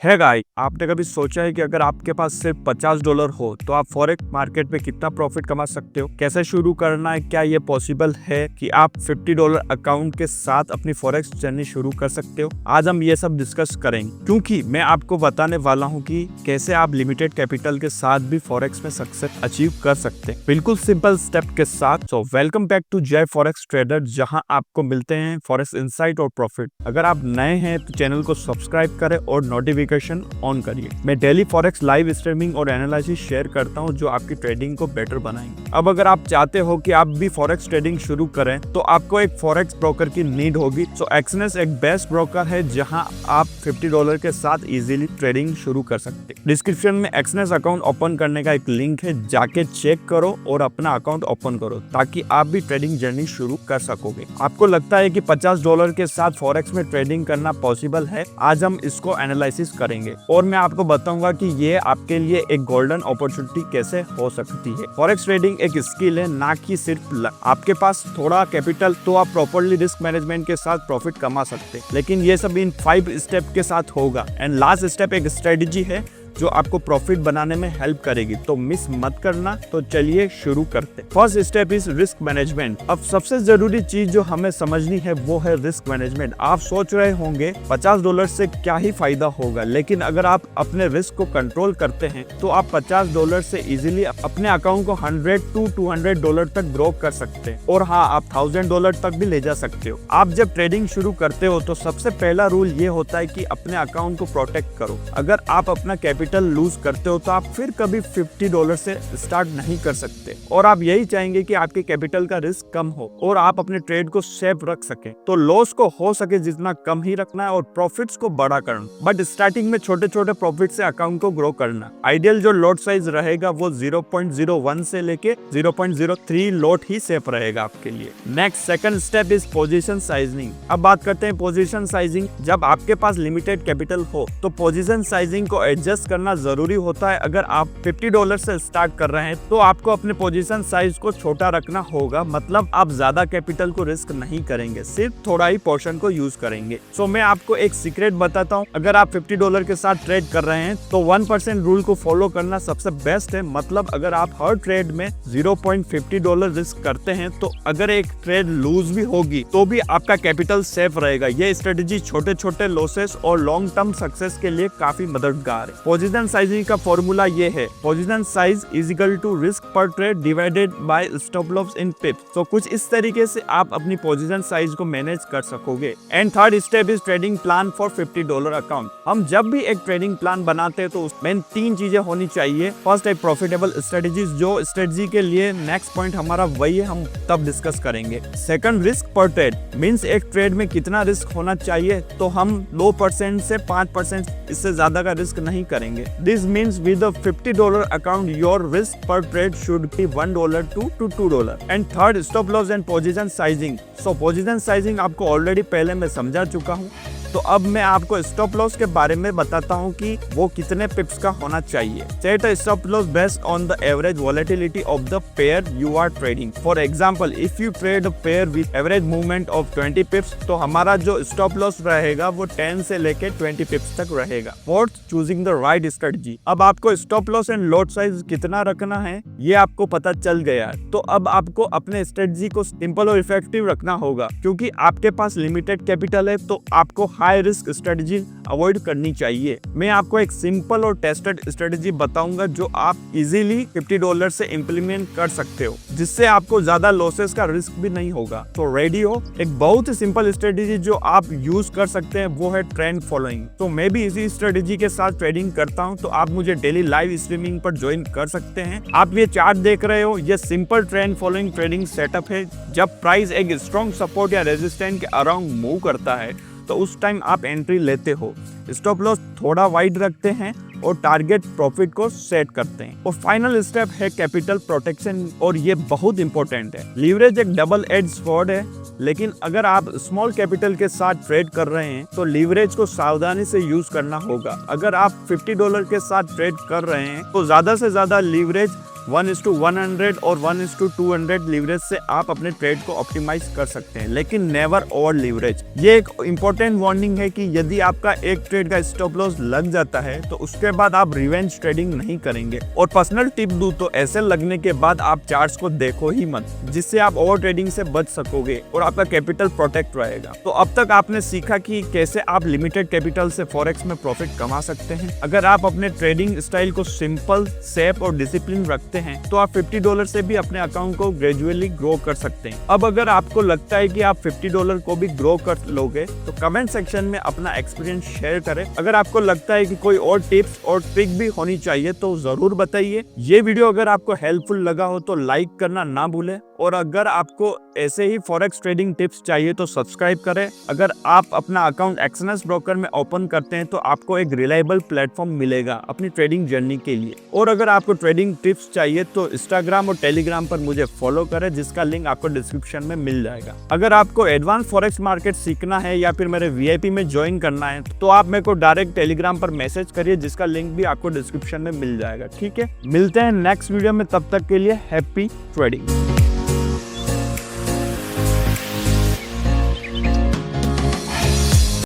है गाइस, आपने कभी सोचा है कि अगर आपके पास सिर्फ $50 हो तो आप फॉरेक्स मार्केट में कितना प्रॉफिट कमा सकते हो? कैसे शुरू करना है? क्या ये पॉसिबल है कि आप $50 अकाउंट के साथ अपनी फॉरेक्स जर्नी शुरू कर सकते हो? आज हम ये सब डिस्कस करेंगे क्योंकि मैं आपको बताने वाला हूँ कि कैसे आप लिमिटेड कैपिटल के साथ भी फॉरेक्स में सक्सेस अचीव कर सकते हैं, बिल्कुल सिंपल स्टेप के साथ। सो वेलकम बैक टू जय फॉरेक्स ट्रेडर, जहां आपको मिलते हैं फॉरेक्स इनसाइट और प्रॉफिट। अगर आप नए हैं तो चैनल को सब्सक्राइब करें और नोटिफिकेशन ऑन करिए। मैं डेली फॉरेक्स लाइव स्ट्रीमिंग और एनालिसिस शेयर करता हूं जो आपकी ट्रेडिंग को बेटर बनाएंगे। अब अगर आप चाहते हो कि आप भी फॉरेक्स ट्रेडिंग शुरू करें तो आपको एक फॉरेक्स ब्रोकर की नीड होगी। सो एक्सनेस एक बेस्ट ब्रोकर है जहां आप $50 के साथ इजीली ट्रेडिंग शुरू कर सकते हैं। डिस्क्रिप्शन में एक्सनेस अकाउंट ओपन करने का एक लिंक है, जाके चेक करो और अपना अकाउंट ओपन करो ताकि आप भी ट्रेडिंग जर्नी शुरू कर सकोगे। आपको लगता है कि $50 के साथ फॉरेक्स में ट्रेडिंग करना पॉसिबल है? आज हम इसको एनालिसिस करेंगे और मैं आपको बताऊंगा कि ये आपके लिए एक गोल्डन अपॉर्चुनिटी कैसे हो सकती है। फॉरेक्स ट्रेडिंग एक स्किल है, ना कि सिर्फ लक। आपके पास थोड़ा कैपिटल तो आप प्रॉपर्ली रिस्क मैनेजमेंट के साथ प्रॉफिट कमा सकते हैं, लेकिन ये सब इन 5 स्टेप के साथ होगा। एंड लास्ट स्टेप एक स्ट्रेटेजी है जो आपको प्रॉफिट बनाने में हेल्प करेगी, तो मिस मत करना। तो चलिए शुरू करते हैं। First step is risk management. अब सबसे जरूरी चीज जो हमें समझनी है वो है रिस्क मैनेजमेंट। आप सोच रहे होंगे $50 से क्या ही फायदा होगा, लेकिन अगर आप अपने रिस्क को कंट्रोल करते हैं तो आप $50 से इजीली अपने अकाउंट को $100 to $200 तक ग्रो कर सकते हैं। और हाँ, आप $1000 तक भी ले जा सकते हो। आप जब ट्रेडिंग शुरू करते हो तो सबसे पहला रूल ये होता है कि अपने अकाउंट को प्रोटेक्ट करो। अगर आप अपना कैपिटल लूज करते हो तो आप फिर कभी $50 से स्टार्ट नहीं कर सकते, और आप यही चाहेंगे कि आपके कैपिटल का रिस्क कम हो और आप अपने ट्रेड को सेफ रख सके। तो लॉस को हो सके जितना कम ही रखना है और प्रॉफिट्स को बड़ा करना। बट स्टार्टिंग में छोटे छोटे प्रॉफिट से अकाउंट को ग्रो करना। आइडियल जो लॉट साइज रहेगा वो 0.01 से लेके 0.03 लॉट ही सेफ रहेगा आपके लिए। Next second step is position sizing. अब बात करते हैं पोजीशन साइजिंग। जब आपके पास लिमिटेड कैपिटल हो तो पोजीशन साइजिंग को एडजस्ट करना जरूरी होता है। अगर आप $50 से स्टार्ट कर रहे हैं तो आपको अपने पोजीशन साइज को छोटा रखना होगा, मतलब आप ज्यादा कैपिटल को रिस्क नहीं करेंगे, सिर्फ थोड़ा ही पोर्शन को यूज करेंगे। सो मैं आपको एक सीक्रेट बताता हूँ। अगर आप $50 के साथ ट्रेड कर रहे हैं तो 1% रूल को फॉलो करना सबसे बेस्ट है। मतलब अगर आप हर ट्रेड में $0.50 रिस्क करते हैं तो अगर एक ट्रेड लूज भी होगी तो भी आपका कैपिटल सेफ रहेगा। ये स्ट्रेटेजी छोटे छोटे लॉसेस और लॉन्ग टर्म सक्सेस के लिए काफी मददगार है। पोजीशन साइजिंग का फॉर्मूला ये है, position size is equal to risk per trade divided by stop loss in pips. तो कुछ इस तरीके से आप अपनी पोजीशन साइज को मैनेज कर सकोगे। And third step is trading plan for $50 account. हम जब भी एक ट्रेडिंग प्लान बनाते हैं तो उसमें 3 चीजें होनी चाहिए। फर्स्ट एक प्रॉफिटेबल स्ट्रेटेजीज, जो स्ट्रेटेजी के लिए नेक्स्ट पॉइंट हमारा वही है, हम तब डिस्कस करेंगे। Second risk per trade means एक ट्रेड में कितना रिस्क होना चाहिए, तो हम लो % से 5%, इससे ज्यादा का रिस्क नहीं करेंगे। This means with a $50 account, your risk per trade should be $1 to $2. And third, stop loss and position sizing. So position sizing आपको ऑलरेडी पहले मैं समझा चुका हूँ, तो अब मैं आपको स्टॉप लॉस के बारे में बताता हूँ कि वो कितने पिप्स का होना चाहिए। Set a stop loss based on the average volatility of the pair you are trading. For example, if you trade a pair with average movement of 20 pips, तो हमारा जो स्टॉप लॉस रहेगा वो 10 से लेके 20 पिप्स तक रहेगा। Fourth, choosing the right strategy. अब आपको stop loss and lot size कितना रखना है ये आपको पता चल गया, तो अब आपको अपने स्ट्रेटजी को सिंपल और इफेक्टिव रखना होगा। क्योंकि आपके पास लिमिटेड कैपिटल है तो आपको हाई रिस्क स्ट्रेटजी अवॉइड करनी चाहिए। मैं आपको एक सिंपल और टेस्टेड स्ट्रेटजी बताऊंगा जो आप इजीली $50 से इंप्लीमेंट कर सकते हो, जिससे आपको ज्यादा लॉसेस का रिस्क भी नहीं होगा। तो रेडी हो? एक बहुत ही सिंपल स्ट्रेटजी जो आप यूज कर सकते हैं वो है ट्रेंड फॉलोइंग। तो मैं भी इसी स्ट्रेटजी के साथ ट्रेडिंग करता हूं, तो आप मुझे डेली लाइव स्ट्रीमिंग पर ज्वाइन कर सकते हैं। आप ये चार्ट देख रहे हो, ये simple trend following trading setup है। जब प्राइस एक स्ट्रॉन्ग सपोर्ट या रेजिस्टेंस के अराउंड मूव करता है तो उस टाइम आप एंट्री लेते हो, स्टॉप लॉस थोड़ा वाइड रखते हैं और टारगेट प्रॉफिट को सेट करते हैं। और फाइनल स्टेप है कैपिटल प्रोटेक्शन, और ये बहुत इंपॉर्टेंट है। लीवरेज एक डबल एज स्वॉर्ड है, लेकिन अगर आप स्मॉल कैपिटल के साथ ट्रेड कर रहे हैं तो लीवरेज को सावधानी से यूज करना होगा। अगर आप $50 के साथ ट्रेड कर रहे हैं तो ज्यादा से ज्यादा लीवरेज 1:100 और 1:200 लीवरेज से आप अपने ट्रेड को ऑप्टिमाइज कर सकते हैं, लेकिन नेवर ओवर लीवरेज। ये एक इंपॉर्टेंट वार्निंग है कि यदि आपका एक ट्रेड का स्टॉप लॉस लग जाता है तो उसके बाद आप रिवेंज ट्रेडिंग नहीं करेंगे। और पर्सनल टिप दूं तो ऐसे लगने के बाद आप चार्ट्स को देखो ही मत, जिससे आप ओवर ट्रेडिंग से बच सकोगे और आपका कैपिटल प्रोटेक्ट रहेगा। तो अब तक आपने सीखा कि कैसे आप लिमिटेड कैपिटल से फॉरेक्स में प्रॉफिट कमा सकते हैं। अगर आप अपने ट्रेडिंग स्टाइल को सिंपल, सेफ और डिसिप्लिन रखते हैं तो आप $50 से भी अपने अकाउंट को ग्रेजुअली ग्रो कर सकते हैं। अब अगर आपको लगता है कि आप $50 को भी ग्रो कर लोगे तो कमेंट सेक्शन में अपना एक्सपीरियंस शेयर करें। अगर आपको लगता है कि कोई और टिप्स और ट्रिक भी होनी चाहिए तो जरूर बताइए। ये वीडियो अगर आपको हेल्पफुल लगा हो तो लाइक करना ना भूलें, और अगर आपको ऐसे ही फॉरेक्स ट्रेडिंग टिप्स चाहिए तो सब्सक्राइब करें। अगर आप अपना अकाउंट एक्सएनएस ब्रोकर में ओपन करते हैं तो आपको एक रिलायबल प्लेटफॉर्म मिलेगा अपनी ट्रेडिंग जर्नी के लिए। और अगर आपको ट्रेडिंग टिप्स चाहिए तो इंस्टाग्राम और टेलीग्राम पर मुझे फॉलो करें, जिसका लिंक आपको डिस्क्रिप्शन में मिल जाएगा। अगर आपको एडवांस फॉरेक्स मार्केट सीखना है या फिर मेरे VIP में ज्वाइन करना है तो आप मेरे को डायरेक्ट टेलीग्राम पर मैसेज करिए, जिसका लिंक भी आपको डिस्क्रिप्शन में मिल जाएगा। ठीक है, मिलते हैं नेक्स्ट वीडियो में, तब तक के लिए हैप्पी ट्रेडिंग।